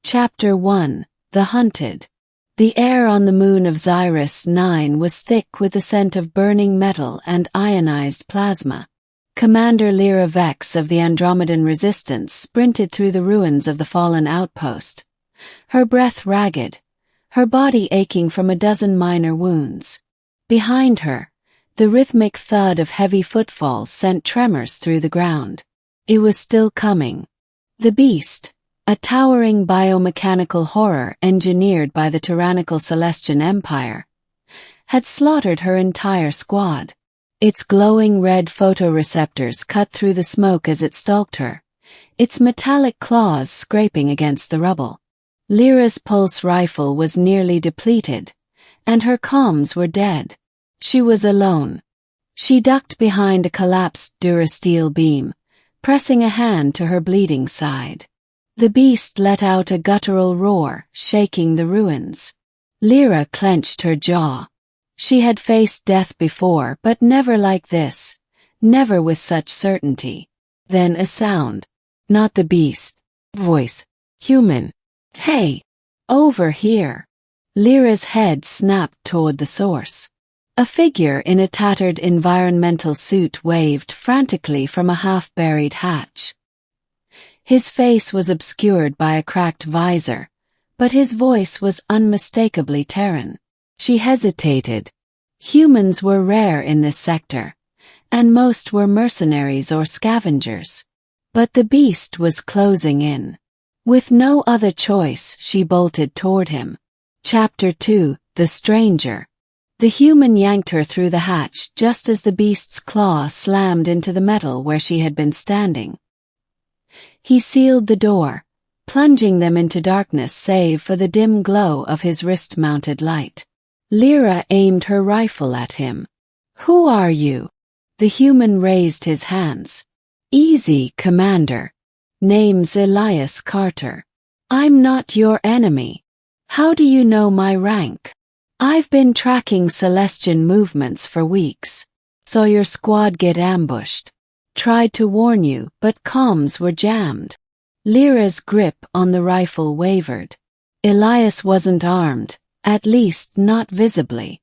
Chapter 1. The Hunted. The air on the moon of Xyrus 9 was thick with the scent of burning metal and ionized plasma. Commander Lira Vex of the Andromedan Resistance sprinted through the ruins of the fallen outpost, her breath ragged, her body aching from a dozen minor wounds. Behind her, the rhythmic thud of heavy footfalls sent tremors through the ground. It was still coming. The Beast, a towering biomechanical horror engineered by the tyrannical Celestian Empire, had slaughtered her entire squad. Its glowing red photoreceptors cut through the smoke as it stalked her, its metallic claws scraping against the rubble. Lyra's pulse rifle was nearly depleted, and her comms were dead. She was alone. She ducked behind a collapsed durasteel beam, pressing a hand to her bleeding side. The Beast let out a guttural roar, shaking the ruins. Lira clenched her jaw. She had faced death before, but never like this, never with such certainty. Then a sound. Not the Beast. Voice. Human. Hey! Over here. Lyra's head snapped toward the source. A figure in a tattered environmental suit waved frantically from a half-buried hatch. His face was obscured by a cracked visor, but his voice was unmistakably Terran. She hesitated. Humans were rare in this sector, and most were mercenaries or scavengers. But the Beast was closing in. With no other choice, she bolted toward him. Chapter 2. The Stranger. The human yanked her through the hatch just as the Beast's claw slammed into the metal where she had been standing. He sealed the door, plunging them into darkness save for the dim glow of his wrist-mounted light. Lira aimed her rifle at him. "Who are you?" The human raised his hands. "Easy, Commander. Name's Elias Carter. I'm not your enemy. How do you know my rank? I've been tracking Celestian movements for weeks. Saw your squad get ambushed. Tried to warn you, but comms were jammed." Lyra's grip on the rifle wavered. Elias wasn't armed, at least not visibly.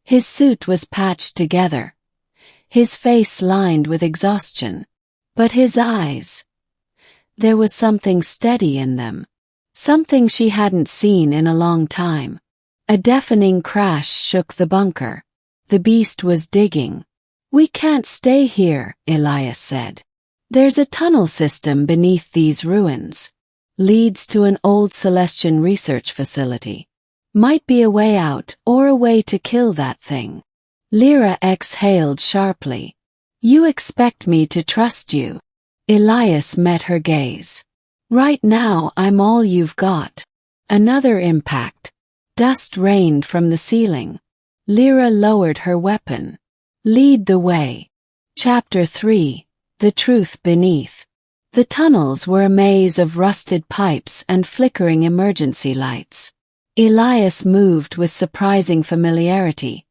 His suit was patched together, his face lined with exhaustion. But his eyes, there was something steady in them, something she hadn't seen in a long time. A deafening crash shook the bunker. The Beast was digging. "We can't stay here," Elias said. "There's a tunnel system beneath these ruins. Leads to an old Celestian research facility. Might be a way out or a way to kill that thing." Lira exhaled sharply. "You expect me to trust you?" Elias met her gaze. "Right now I'm all you've got." Another impact. Dust rained from the ceiling. Lira lowered her weapon. "Lead the way." Chapter 3. The Truth Beneath. The tunnels were a maze of rusted pipes and flickering emergency lights. Elias moved with surprising familiarity,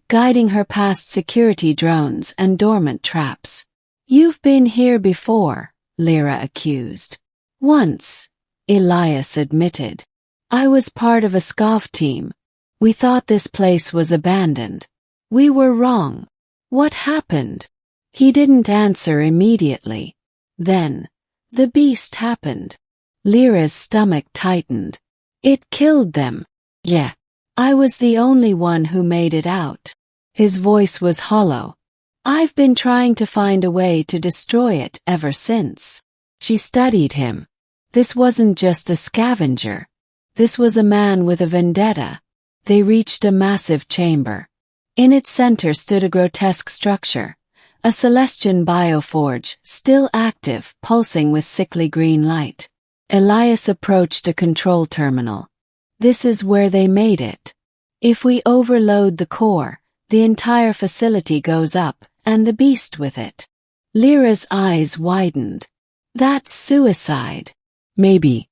guiding her past security drones and dormant traps. "You've been here before," Lira accused. "Once," Elias admitted. "I was part of a scav team. We thought this place was abandoned. We were wrong. What happened?" He didn't answer immediately. Then, the Beast happened. Lyra's stomach tightened. "It killed them." "Yeah. I was the only one who made it out." His voice was hollow. "I've been trying to find a way to destroy it ever since." She studied him. This wasn't just a scavenger. This was a man with a vendetta. They reached a massive chamber. In its center stood a grotesque structure, a Celestian bioforge, still active, pulsing with sickly green light. Elias approached a control terminal. "This is where they made it. If we overload the core, the entire facility goes up, and the Beast with it." Lyra's eyes widened. "That's suicide." "Maybe.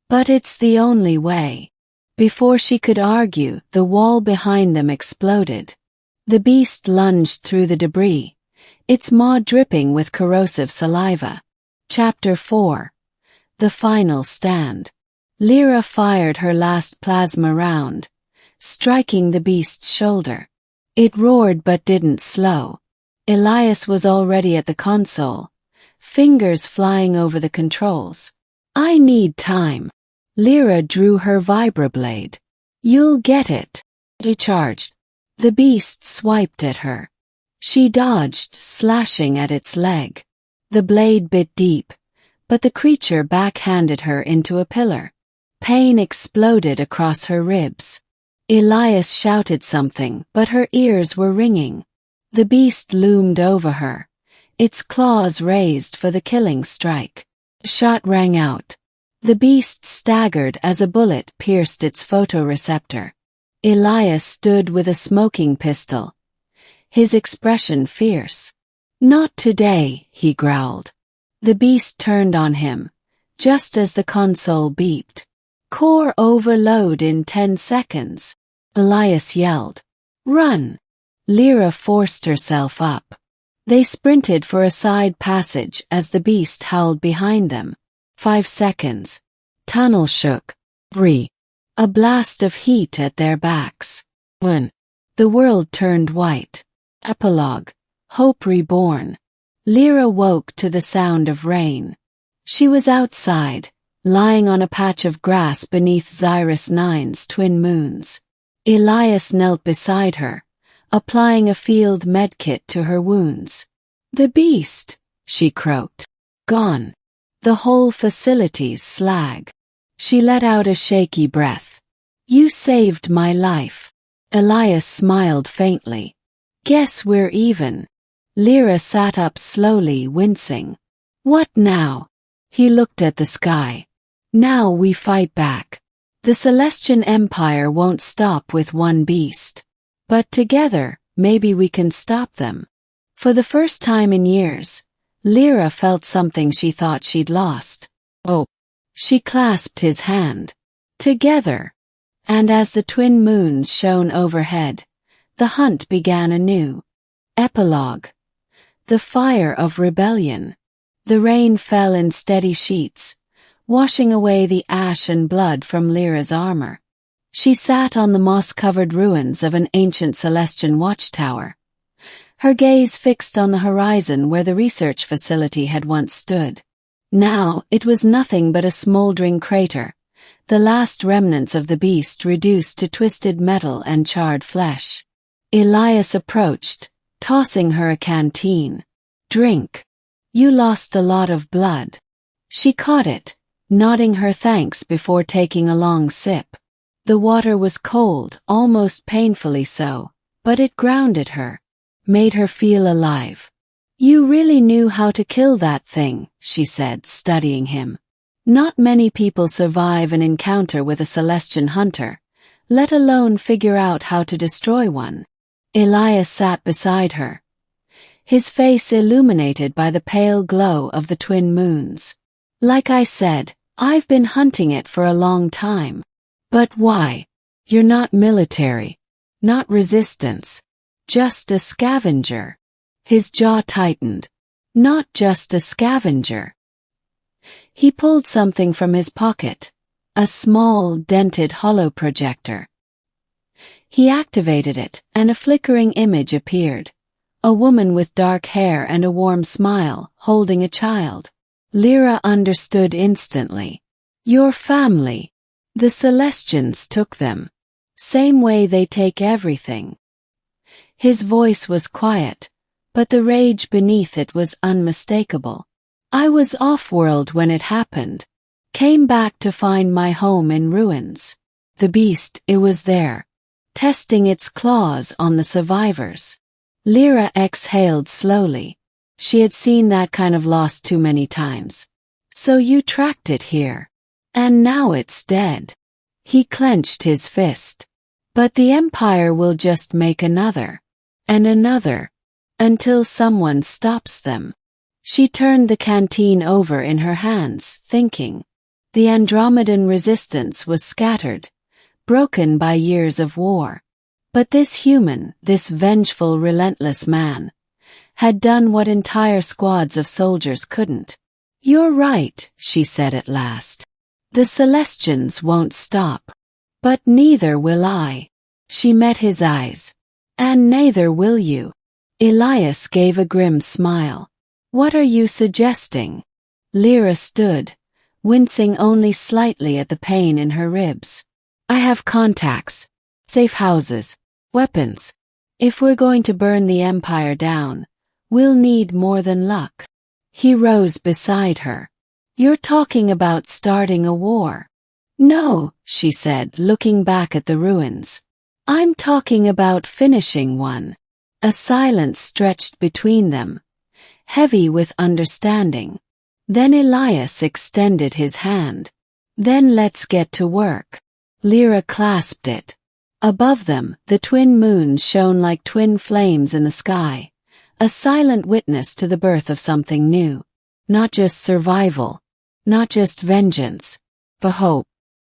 But it's the only way." Before she could argue, the wall behind them exploded. The Beast lunged through the debris, its maw dripping with corrosive saliva. Chapter 4. The Final Stand. Lira fired her last plasma round, striking the beast's shoulder. It roared but didn't slow. Elias was already at the console, fingers flying over the controls. I need time. Lira drew her vibroblade. You'll get it. He charged. The beast swiped at her. She dodged, slashing at its leg. The blade bit deep, but the creature backhanded her into a pillar. Pain exploded across her ribs. Elias shouted something, but her ears were ringing. The beast loomed over her, its claws raised for the killing strike. Shot rang out. The beast staggered as a bullet pierced its photoreceptor. Elias stood with a smoking pistol, his expression fierce. Not today, he growled. The beast turned on him, just as the console beeped. Core overload in 10 seconds. Elias yelled. Run! Lira forced herself up. They sprinted for a side passage as the beast howled behind them. 5 seconds. Tunnel shook. 3. A blast of heat at their backs. 1. The world turned white. Epilogue. Hope reborn. Lira woke to the sound of rain. She was outside, lying on a patch of grass beneath Zyrus 9's twin moons. Elias knelt beside her, applying a field medkit to her wounds. The beast, she croaked. Gone. The whole facility's slag. She let out a shaky breath. You saved my life. Elias smiled faintly. Guess we're even. Lira sat up slowly, wincing. What now? He looked at the sky. Now we fight back. The Celestian Empire won't stop with one beast. But together, maybe we can stop them. For the first time in years, Lira felt something she thought she'd lost. Oh. She clasped his hand. Together. And as the twin moons shone overhead, the hunt began anew. Epilogue. The fire of rebellion. The rain fell in steady sheets, washing away the ash and blood from Lira's armor. She sat on the moss-covered ruins of an ancient Celestian watchtower, her gaze fixed on the horizon where the research facility had once stood. Now it was nothing but a smoldering crater, the last remnants of the beast reduced to twisted metal and charred flesh. Elias approached, tossing her a canteen. Drink. You lost a lot of blood. She caught it, nodding her thanks before taking a long sip. The water was cold, almost painfully so, but it grounded her, made her feel alive. You really knew how to kill that thing, she said, studying him. Not many people survive an encounter with a Celestian hunter, let alone figure out how to destroy one. Elias sat beside her, his face illuminated by the pale glow of the twin moons. Like I said, I've been hunting it for a long time. But why? You're not military, not resistance, just a scavenger. His jaw tightened. Not just a scavenger. He pulled something from his pocket, a small, dented holoprojector. He activated it, and a flickering image appeared. A woman with dark hair and a warm smile, holding a child. Lira understood instantly. Your family. The Celestians took them. Same way they take everything. His voice was quiet, but the rage beneath it was unmistakable. I was off-world when it happened. Came back to find my home in ruins. The beast, it was there, testing its claws on the survivors. Lira exhaled slowly. She had seen that kind of loss too many times. So you tracked it here. And now it's dead. He clenched his fist. But the Empire will just make another. And another. Until someone stops them. She turned the canteen over in her hands, thinking. The Andromedan resistance was scattered, broken by years of war. But this human, this vengeful, relentless man, had done what entire squads of soldiers couldn't. You're right, she said at last. The Celestians won't stop. But neither will I. She met his eyes. And neither will you. Elias gave a grim smile. What are you suggesting? Lira stood, wincing only slightly at the pain in her ribs. I have contacts, safe houses, weapons. If we're going to burn the Empire down, we'll need more than luck. He rose beside her. You're talking about starting a war. No, she said, looking back at the ruins. I'm talking about finishing one. A silence stretched between them, heavy with understanding. Then Elias extended his hand. Then let's get to work. Lira clasped it. Above them, the twin moons shone like twin flames in the sky, a silent witness to the birth of something new. Not just survival, not just vengeance, but hope.